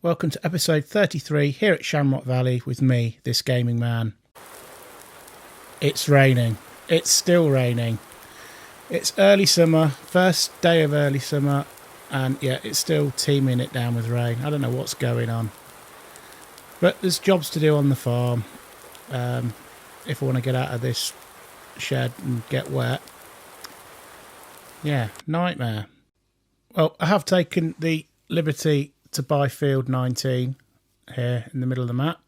welcome to episode 33 here at Shamrock Valley with me, this gaming man. It's raining. It's still raining. It's early summer, first day of early summer, and yeah, it's still teeming it down with rain. I don't know what's going on. But there's jobs to do on the farm if I want to get out of this shed and get wet. Yeah, nightmare. Well, I have taken the liberty to buy field 19 here in the middle of the map.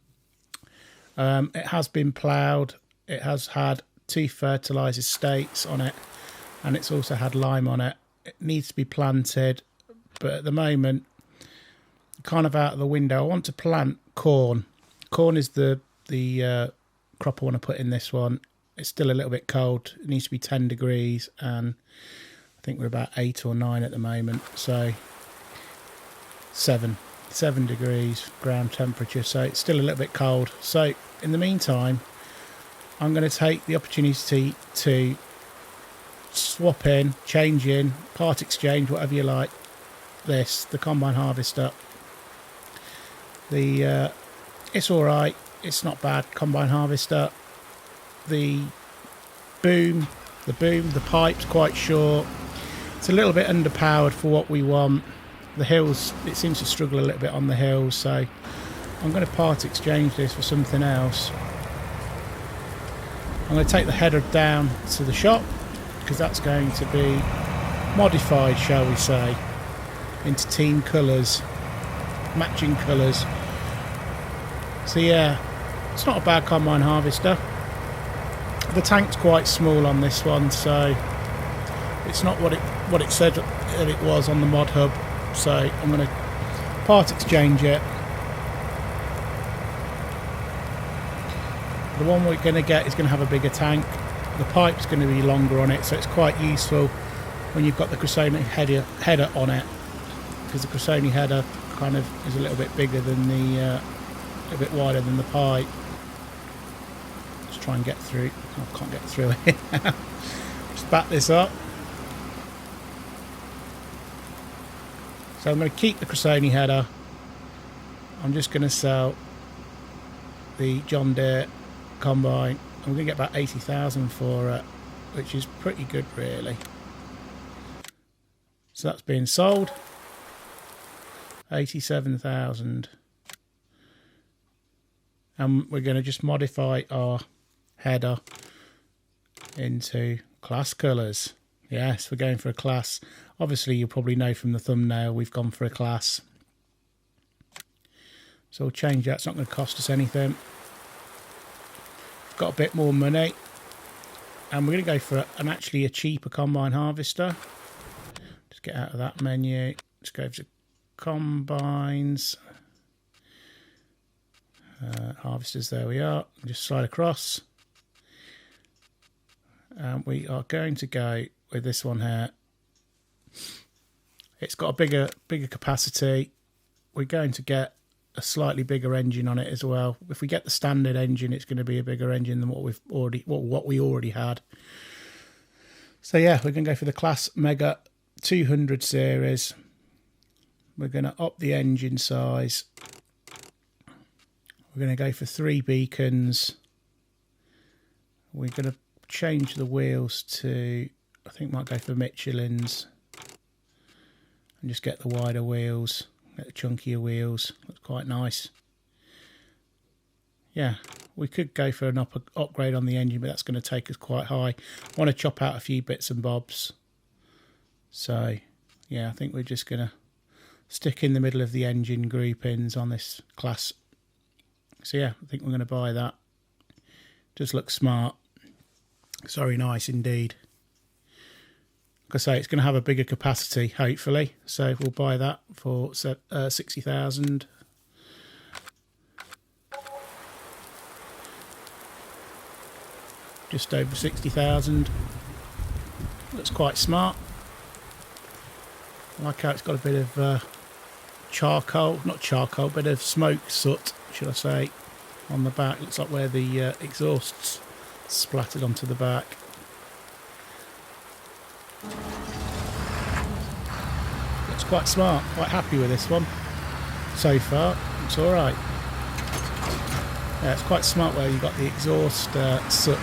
It has been ploughed. It has had 2 fertiliser states on it, and it's also had lime on it. It needs to be planted, but at the moment, kind of out of the window. I want to plant corn. Corn is the crop I want to put in this one. It's still a little bit cold. It needs to be 10 degrees, and I think we're about 8 or 9 at the moment. So 7 degrees ground temperature, so it's still a little bit cold. So in the meantime, I'm going to take the opportunity to swap in, change in, part exchange, whatever you like, the combine harvester. It's all right, it's not bad combine harvester. The pipe's quite short. It's a little bit underpowered for what we want. The hills, it seems to struggle a little bit on the hills, so I'm going to part exchange this for something else. I'm going to take the header down to the shop because that's going to be modified, shall we say, into team colours, matching colours. So yeah, it's not a bad combine harvester. The tank's quite small on this one, so it's not what it said that it was on the mod hub. So I'm going to part exchange it. The one we're going to get is going to have a bigger tank. The pipe's going to be longer on it, so it's quite useful when you've got the Cressoni header on it, because the Cressoni header kind of is a little bit bigger than a bit wider than the pipe. Just try and get through. Oh, I can't get through it. Just back this up. So I'm going to keep the Cressoni header. I'm just going to sell the John Deere combine. I'm going to get about 80,000 for it, which is pretty good really. So that's being sold. 87,000. And we're going to just modify our header into class colours. Yes, we're going for a class. Obviously, you'll probably know from the thumbnail we've gone for a class. So we'll change that. It's not going to cost us anything. We've got a bit more money. And we're going to go for actually a cheaper combine harvester. Just get out of that menu. Let's go to combines. Harvesters, there we are. Just slide across. And we are going to go with this one here. It's got a bigger capacity. We're going to get a slightly bigger engine on it as well. If we get the standard engine, it's going to be a bigger engine than what we already had. So yeah, we're going to go for the Class Mega 200 series. We're going to up the engine size. We're going to go for 3 beacons. We're going to change the wheels to, I think might go for Michelin's, and just get the wider wheels, get the chunkier wheels. Looks quite nice. Yeah, we could go for an upgrade on the engine, but that's going to take us quite high. I want to chop out a few bits and bobs. So yeah, I think we're just going to stick in the middle of the engine groupings on this class. So yeah, I think we're going to buy that. Just looks smart. It's very nice indeed. Like I say, it's going to have a bigger capacity, hopefully. So we'll buy that for 60,000. Just over 60,000. Looks quite smart. I like how it's got a bit of charcoal, not charcoal, bit of smoke soot, should I say, on the back. Looks like where the exhaust's splattered onto the back. Looks quite smart, quite happy with this one. so far. It's alright. Yeah, it's quite smart where you've got the exhaust soot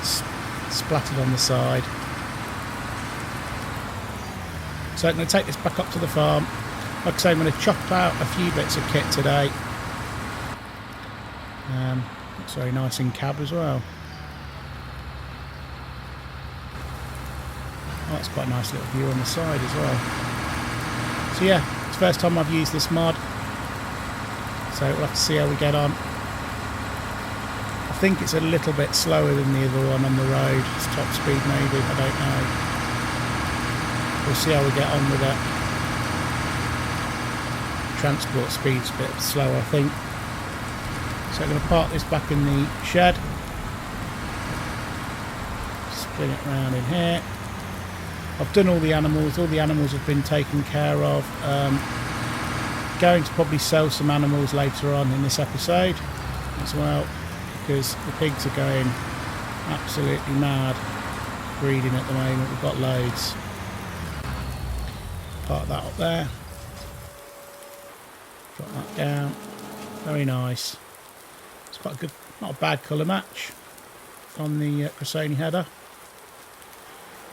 splattered on the side. So I'm going to take this back up to the farm. Like I say, I'm going to chop out a few bits of kit today. Looks very nice in cab as well. Oh, that's quite a nice little view on the side as well. So yeah, it's the first time I've used this mod. So we'll have to see how we get on. I think it's a little bit slower than the other one on the road. It's top speed maybe, I don't know. We'll see how we get on with it. Transport speed's a bit slower, I think. So I'm going to park this back in the shed. Spin it around in here. I've done all the animals have been taken care of. Going to probably sell some animals later on in this episode as well, because the pigs are going absolutely mad breeding at the moment. We've got loads. Park that up there. Drop that down. Very nice. It's quite a good, not a bad colour match on the Cressoni header.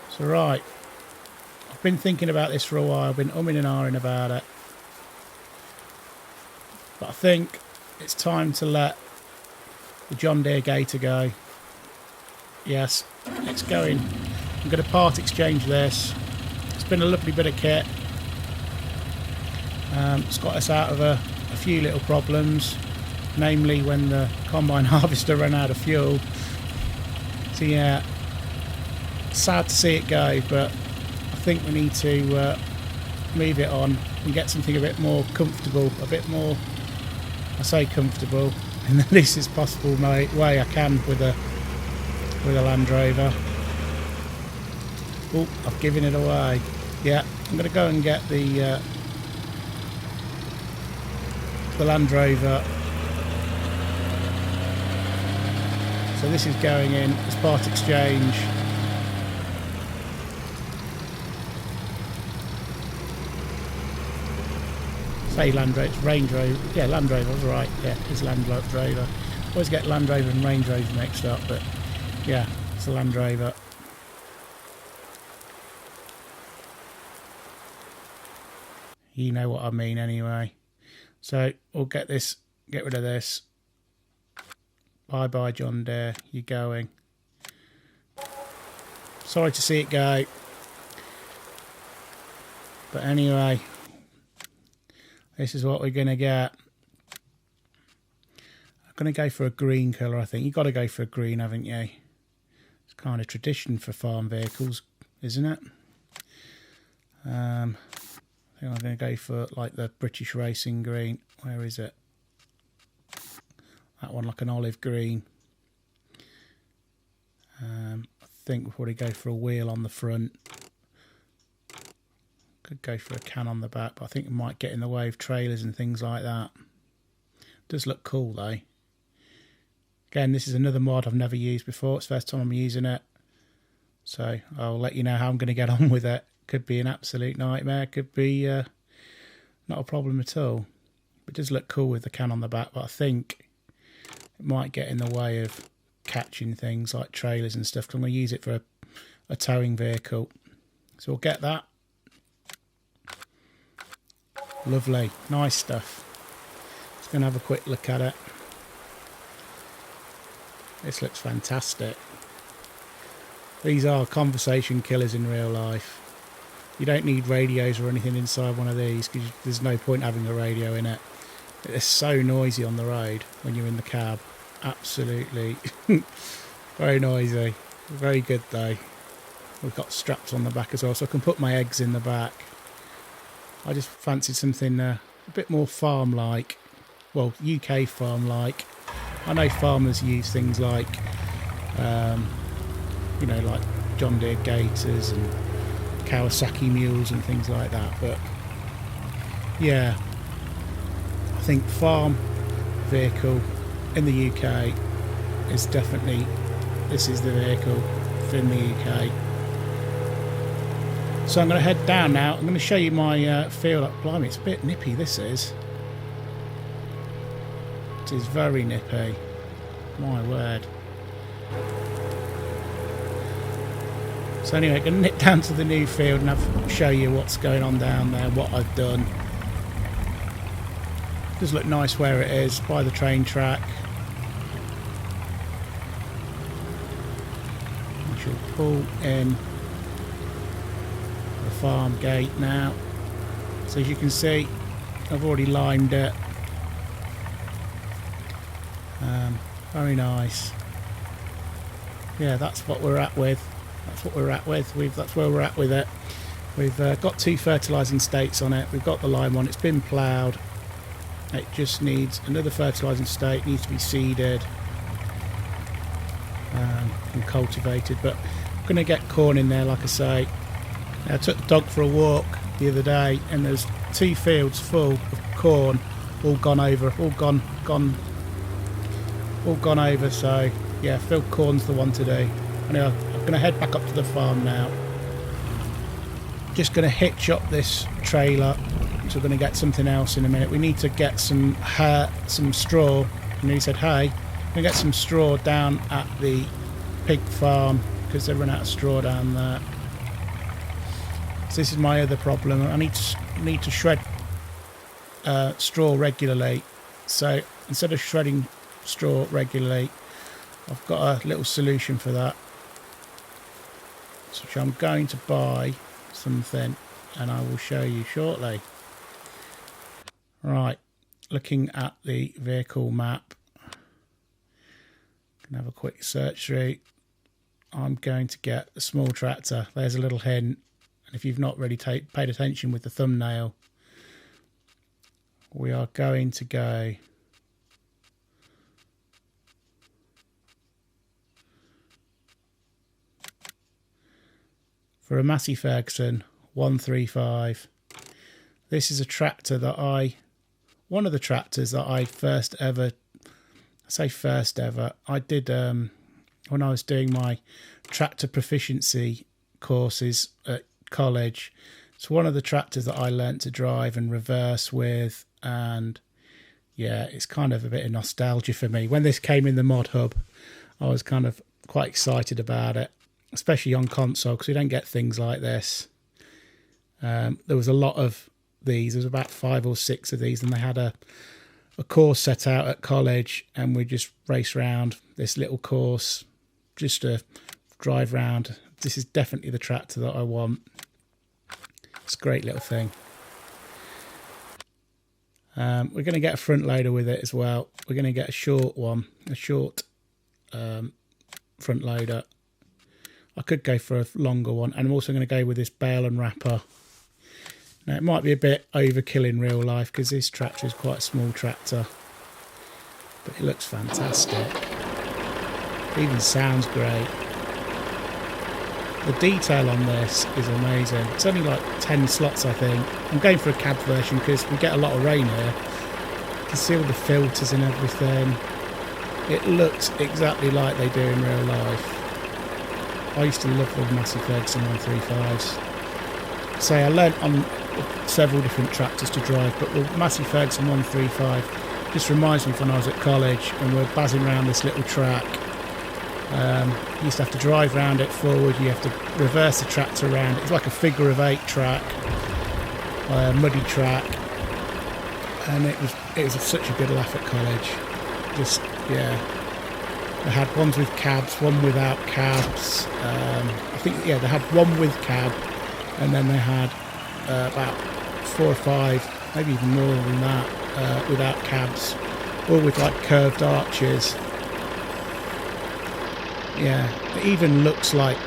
So right, I've been thinking about this for a while. I've been umming and ahhing about it. But I think it's time to let the John Deere Gator go. Yes, it's going. I'm going to part exchange this. It's been a lovely bit of kit. It's got us out of a few little problems, namely when the combine harvester ran out of fuel. So yeah, sad to see it go, but I think we need to move it on and get something a bit more comfortable, a bit more, I say comfortable, in the least possible way I can with a Land Rover. Oh, I've given it away. Yeah, I'm going to go and get the Land Rover. So this is going in as part exchange. Say Land Rover, it's Range Rover. Yeah, Land Rover, I was right. Yeah, it's Land Rover. Always get Land Rover and Range Rover mixed up, but yeah, it's a Land Rover. You know what I mean anyway. So we'll get rid of this. Bye bye John Deere, you're going. Sorry to see it go. But anyway, this is what we're going to get. I'm going to go for a green colour, I think. You've got to go for a green, haven't you? It's kind of tradition for farm vehicles, isn't it? I think I'm going to go for like the British Racing green. Where is it? That one, like an olive green. I think we'll probably go for a wheel on the front. Could go for a can on the back, but I think it might get in the way of trailers and things like that. Does look cool though. Again, this is another mod I've never used before. It's the first time I'm using it. So I'll let you know how I'm going to get on with it. Could be an absolute nightmare. Could be not a problem at all. It does look cool with the can on the back, but I think it might get in the way of catching things like trailers and stuff, because I'm going to use it for a towing vehicle. So we'll get that. Lovely, nice stuff. Just going to have a quick look at it. This looks fantastic. These are conversation killers in real life. You don't need radios or anything inside one of these, because there's no point having a radio in it. It's so noisy on the road when you're in the cab. Absolutely. Very noisy. Very good though. We've got straps on the back as well, so I can put my eggs in the back. I just fancied something a bit more farm-like. Well, UK farm-like. I know farmers use things like, you know, like John Deere Gators and Kawasaki mules and things like that, but yeah, I think farm vehicle in the UK is definitely, this is the vehicle in the UK. So I'm going to head down now. I'm going to show you my field up. Blimey, it's a bit nippy, this is. That is very nippy. My word. So anyway, I'm going to nip down to the new field and show you what's going on down there, what I've done. Does look nice where it is, by the train track. I shall pull in the farm gate now. So as you can see, I've already limed it. Very nice. Yeah, that's what we're at with. That's what we're at with. That's where we're at with it. We've got 2 fertilising stakes on it. We've got the lime one. It's been ploughed. It just needs another fertilising stake. Needs to be seeded and cultivated. But I'm going to get corn in there, like I say. I took the dog for a walk the other day, and there's 2 fields full of corn, all gone over, all gone over. So yeah, field corn's the one to do. Anyway, I'm going to head back up to the farm now. Just going to hitch up this trailer. So we're going to get something else in a minute. We need to get some straw. And he said, hey, we're going to get some straw down at the pig farm because they've run out of straw down there. So this is my other problem. I need to shred straw regularly. So instead of shredding straw regularly, I've got a little solution for that. So I'm going to buy something and I will show you shortly. Right, looking at the vehicle map, can have a quick search through. I'm going to get a small tractor. There's a little hint, and if you've not really paid attention with the thumbnail, we are going to go for a Massey Ferguson 135. This is a tractor that one of the tractors that I first ever I did when I was doing my tractor proficiency courses at college. It's one of the tractors that I learnt to drive and reverse with, and yeah, it's kind of a bit of nostalgia for me. When this came in the mod hub, I was kind of quite excited about it, especially on console, because we don't get things like this. There was a lot of these. There was about 5 or 6 of these, and they had a course set out at college, and we just race around this little course just to drive round. This is definitely the tractor that I want. It's a great little thing. We're going to get a front loader with it as well. We're going to get a short front loader. I could go for a longer one, and I'm also going to go with this bale and wrapper. Now, it might be a bit overkill in real life because this tractor is quite a small tractor, but it looks fantastic. It even sounds great. The detail on this is amazing. It's only like 10 slots, I think. I'm going for a cab version because we get a lot of rain here. You can see all the filters and everything. It looks exactly like they do in real life. I used to love the Massey Ferguson 135s. So I learnt on several different tractors to drive, but the Massey Ferguson 135 just reminds me of when I was at college and we're buzzing around this little track. You used to have to drive around it forward, you have to reverse the tractor around. It's like a figure of 8 track, a muddy track, and it was such a good laugh at college. Just, yeah. They had ones with cabs, one without cabs. I think, yeah, they had one with cab, and then they had about 4 or 5, maybe even more than that, without cabs, all with like curved arches. Yeah, it even looks like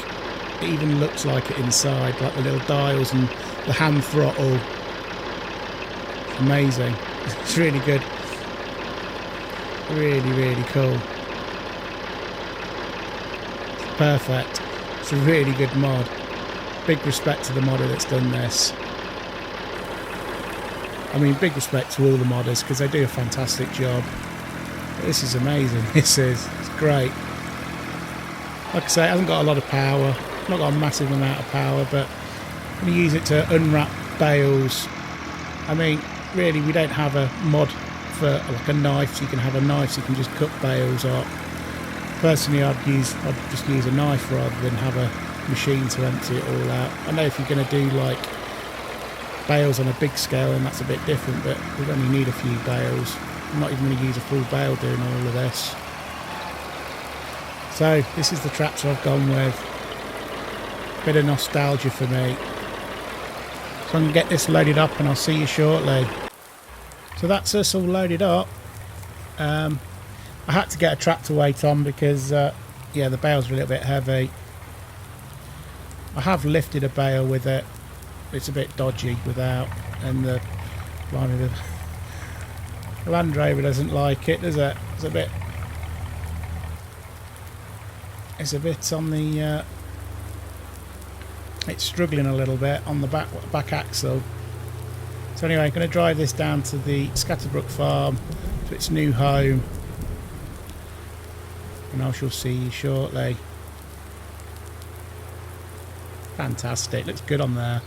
it inside, like the little dials and the hand throttle. It's amazing. It's really good. Really, really cool. It's perfect. It's a really good mod. Big respect to the modder that's done this. I mean, big respect to all the modders because they do a fantastic job. But this is amazing. It's great. Like I say, it hasn't got a lot of power. Not got a massive amount of power, but I'm going to use it to unwrap bales. I mean, really, we don't have a mod for like a knife, so you can have a knife so you can just cut bales up. Personally, I'd just use a knife rather than have a machine to empty it all out. I know if you're going to do like bales on a big scale, then that's a bit different, but we only need a few bales. I'm not even going to use a full bale doing all of this. So this is the tractor I've gone with. Bit of nostalgia for me. So I'm going to get this loaded up and I'll see you shortly. So that's us all loaded up. I had to get a tractor weight on because yeah, the bales are a little bit heavy. I have lifted a bale with it. It's a bit dodgy without, and the Land Rover doesn't like it, does it? It's a bit on the it's struggling a little bit on the back axle. So anyway, I'm going to drive this down to the Scatterbrook farm, to its new home, and I shall see you shortly. Fantastic, looks good on there.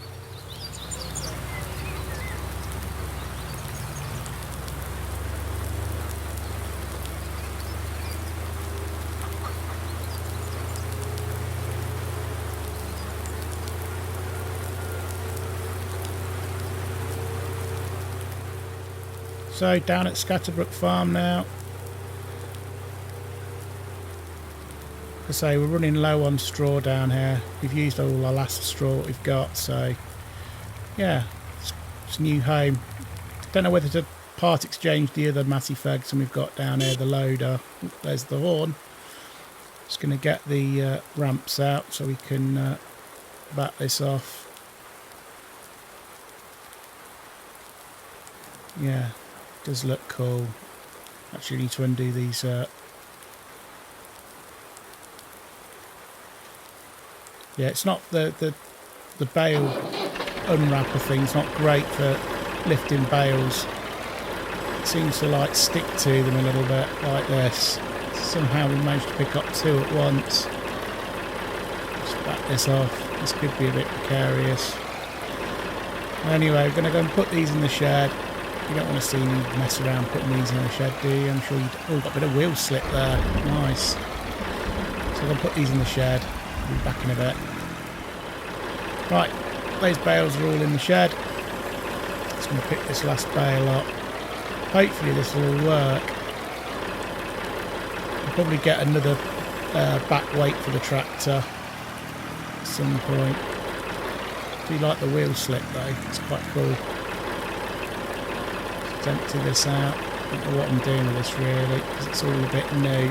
So down at Scatterbrook Farm now. I say we're running low on straw down here. We've used all our last straw we've got, so yeah, it's a new home. Don't know whether to part exchange the other Matty Ferguson we've got down here, the loader. There's the horn. Just going to get the ramps out so we can back this off. Yeah. Does look cool. Actually need to undo these yeah, it's not the bale unwrapper thing. It's not great for lifting bales. It seems to like stick to them a little bit like this. Somehow we managed to pick up two at once. Just back this off. This could be a bit precarious. Anyway, we're going to go and put these in the shed. You don't want to see me mess around putting these in the shed, do you? I'm sure you oh, got a bit of wheel slip there. Nice. So I'm going to put these in the shed. I'll be back in a bit. Right, those bales are all in the shed. Just going to pick this last bale up. Hopefully this will all work. I'll probably get another back weight for the tractor at some point. I do like the wheel slip though, it's quite cool. Empty this out. I don't know what I'm doing with this really, because it's all a bit new.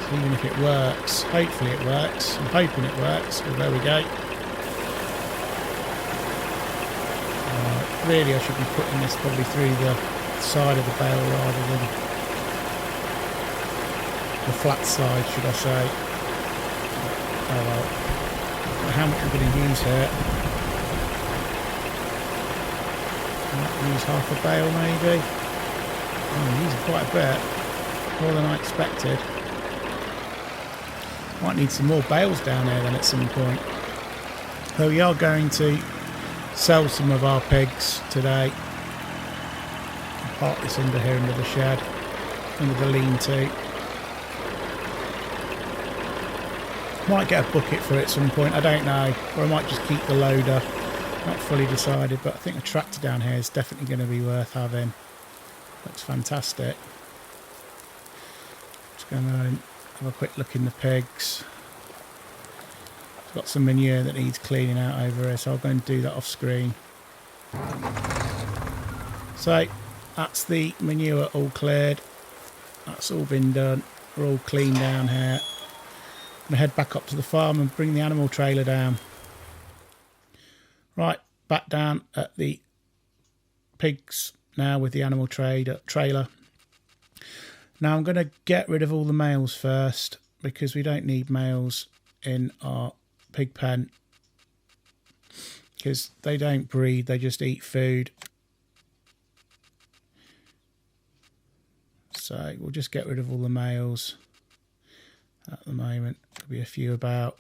So even if it works, hopefully it works. I'm hoping it works. Well, there we go. Really, I should be putting this probably through the side of the bale rather than the flat side, should I say? Oh well. I don't know how much we're going to use here. Might use half a bale maybe. Oh, I'm using quite a bit. More than I expected. Might need some more bales down here then at some point. So we are going to sell some of our pigs today. I'll park this under here under the shed. Under the lean-to. Might get a bucket for it at some point, I don't know. Or I might just keep the loader. Not fully decided, but I think a tractor down here is definitely going to be worth having. Looks fantastic. Just going to have a quick look in the pigs. It's got some manure that needs cleaning out over here, so I'll go and do that off screen. So that's the manure all cleared. That's all been done. We're all clean down here. I'm going to head back up to the farm and bring the animal trailer down. Right, back down at the pigs now with the animal trailer. Now I'm going to get rid of all the males first because we don't need males in our pig pen because they don't breed, they just eat food. So we'll just get rid of all the males at the moment. There'll be a few about.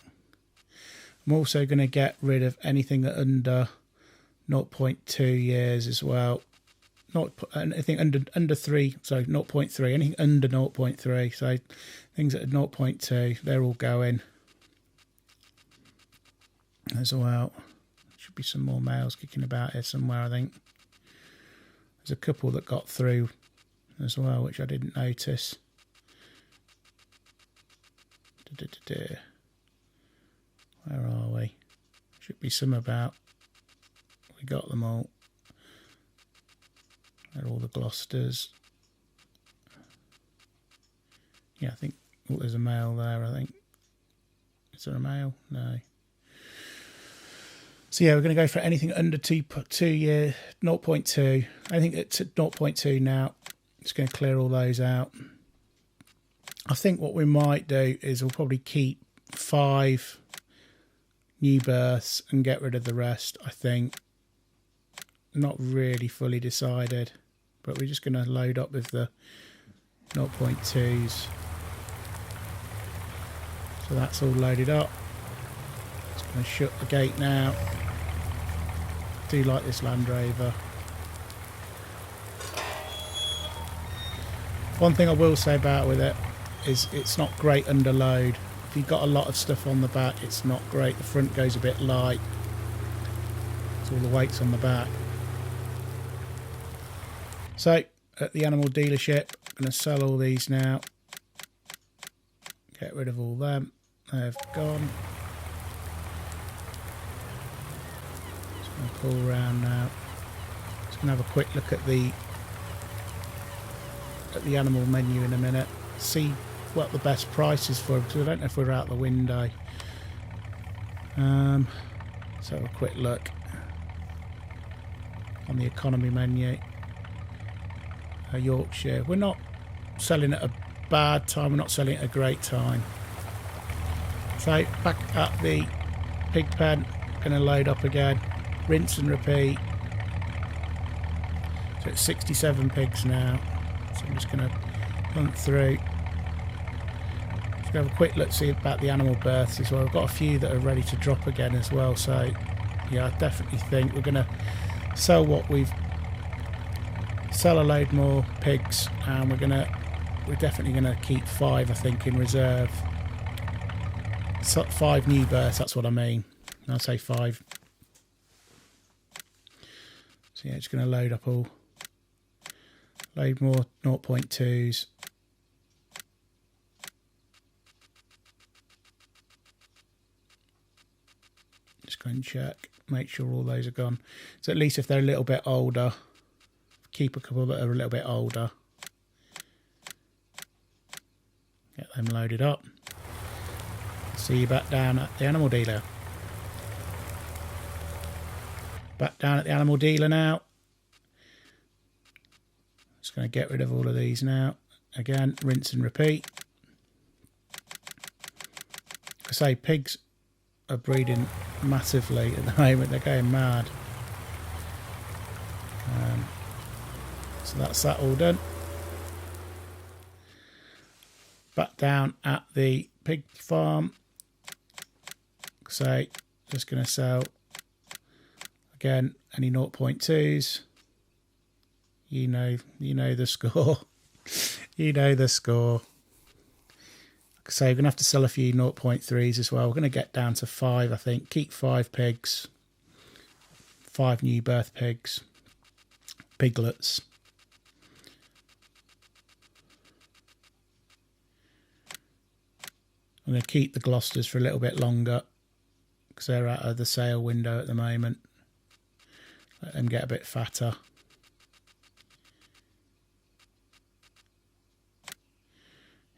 I'm also going to get rid of anything under 0.2 years as well. not anything under 3, so 0.3, anything under 0.3, so things at 0.2, they're all going as well. Should be some more males kicking about here somewhere, I think. There's a couple that got through as well, which I didn't notice. Where are we? Should be some about. We got them all. They're all the Gloucesters. Yeah, I think there's a male there, I think. Is there a male? No. So yeah, we're going to go for anything under 0.2. I think it's at 0.2 now. Just going to clear all those out. I think what we might do is we'll probably keep 5 new births and get rid of the rest, I think. Not really fully decided, but we're just going to load up with the 0.2s. So that's all loaded up. Just going to shut the gate now. Do like this Land Rover. One thing I will say about with it is it's not great under load. If you've got a lot of stuff on the back, it's not great. The front goes a bit light. So all the weight's on the back. So at the animal dealership, I'm going to sell all these now. Get rid of all them. They've gone. Just going to pull around now. Just going to have a quick look at the animal menu in a minute. See what the best price is for, because I don't know if we're out the window. Let's have a quick look on the economy menu. Yorkshire. We're not selling at a bad time, we're not selling at a great time. So back at the pig pen, going to load up again, rinse and repeat. So it's 67 pigs now. So I'm just going to hunt through. Just have a quick look, see about the animal births as well. I've got a few that are ready to drop again as well. So yeah, I definitely think we're going to sell sell a load more pigs, and we're definitely going to keep 5, I think, in reserve. So 5 new births, that's what I mean. I'll say 5. So yeah, just going to load up all. Load more 0.2s. Just go and check, make sure all those are gone. So at least if they're a little bit older, keep a couple that are a little bit older. Get them loaded up. See you back down at the animal dealer. Back down at the animal dealer now. Just going to get rid of all of these now. Again, rinse and repeat. I say pigs are breeding massively at the moment. They're going mad. So that's that all done. Back down at the pig farm. So just going to sell again any 0.2s. You know the score. You know the score. So we're going to have to sell a few 0.3s as well. We're going to get down to 5, I think. Keep 5 pigs. 5 new birth pigs. Piglets. I'm going to keep the Gloucesters for a little bit longer because they're out of the sale window at the moment. Let them get a bit fatter.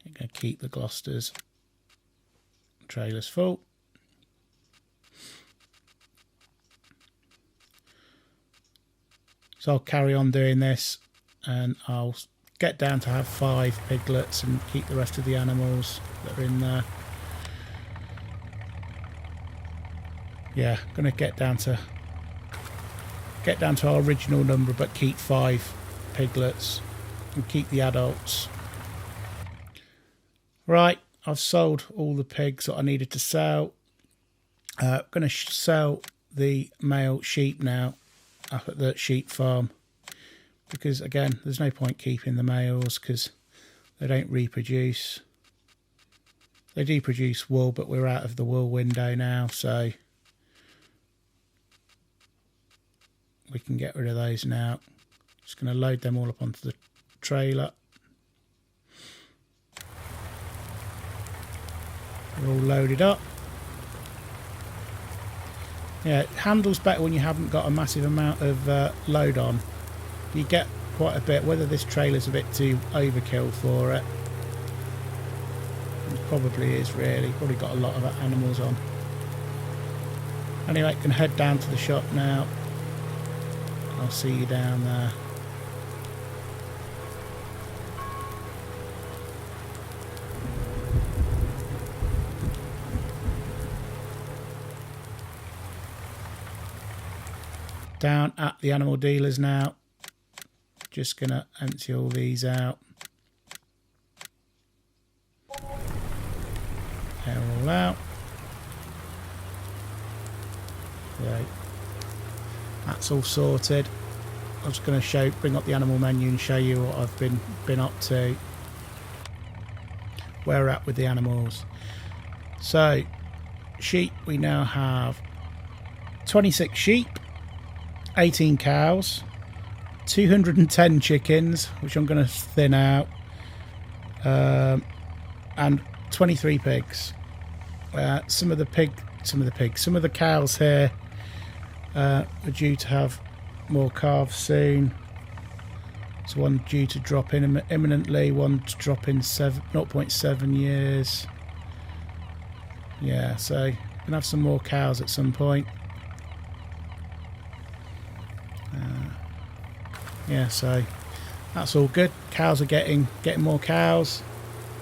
I'm going to keep the Gloucesters. Trailers full. So I'll carry on doing this, and I'll get down to have 5 piglets and keep the rest of the animals that are in there. Yeah, I'm going to get down to our original number, but keep 5 piglets and keep the adults. Right, I've sold all the pigs that I needed to sell. I'm going to sell the male sheep now up at the sheep farm. because again, there's no point keeping the males because they don't reproduce. They do produce wool, but we're out of the wool window now, so we can get rid of those now. Just going to load them all up onto the trailer. They're all loaded up. Yeah, it handles better when you haven't got a massive amount of load on. You get quite a bit, whether this trailer's a bit too overkill for it. It probably is really, probably got a lot of animals on. Anyway, can head down to the shop now. I'll see you down there. Down at the animal dealers now. Just gonna empty all these out. They're all out. Right. That's all sorted. I'm just going to bring up the animal menu and show you what I've been up to. Where we're at with the animals. So, sheep, we now have 26 sheep, 18 cows, 210 chickens, which I'm going to thin out, and 23 pigs. Some of the cows here are due to have more calves soon. So one due to drop in imminently, one to drop in 0.7 years. Yeah, so gonna have some more cows at some point. Yeah, so that's all good. Cows are getting more cows.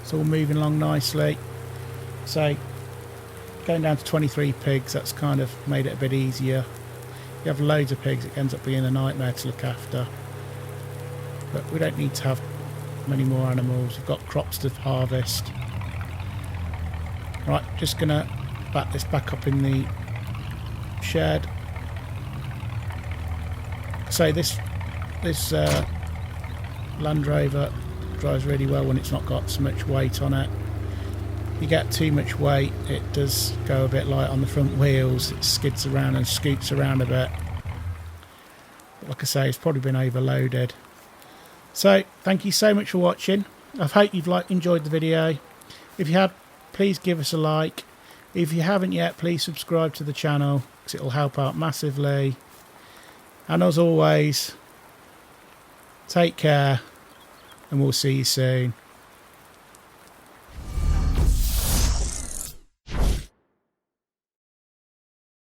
It's all moving along nicely. So going down to 23 pigs, that's kind of made it a bit easier. You have loads of pigs, it ends up being a nightmare to look after. But we don't need to have many more animals. We've got crops to harvest. Right, just gonna back this back up in the shed. So this Land Rover drives really well when it's not got so much weight on it. If you get too much weight, it does go a bit light on the front wheels. It skids around and scoots around a bit. But like I say, it's probably been overloaded. So thank you so much for watching. I hope you've enjoyed the video. If you have, please give us a like. If you haven't yet, please subscribe to the channel because it will help out massively. And as always, take care and we'll see you soon.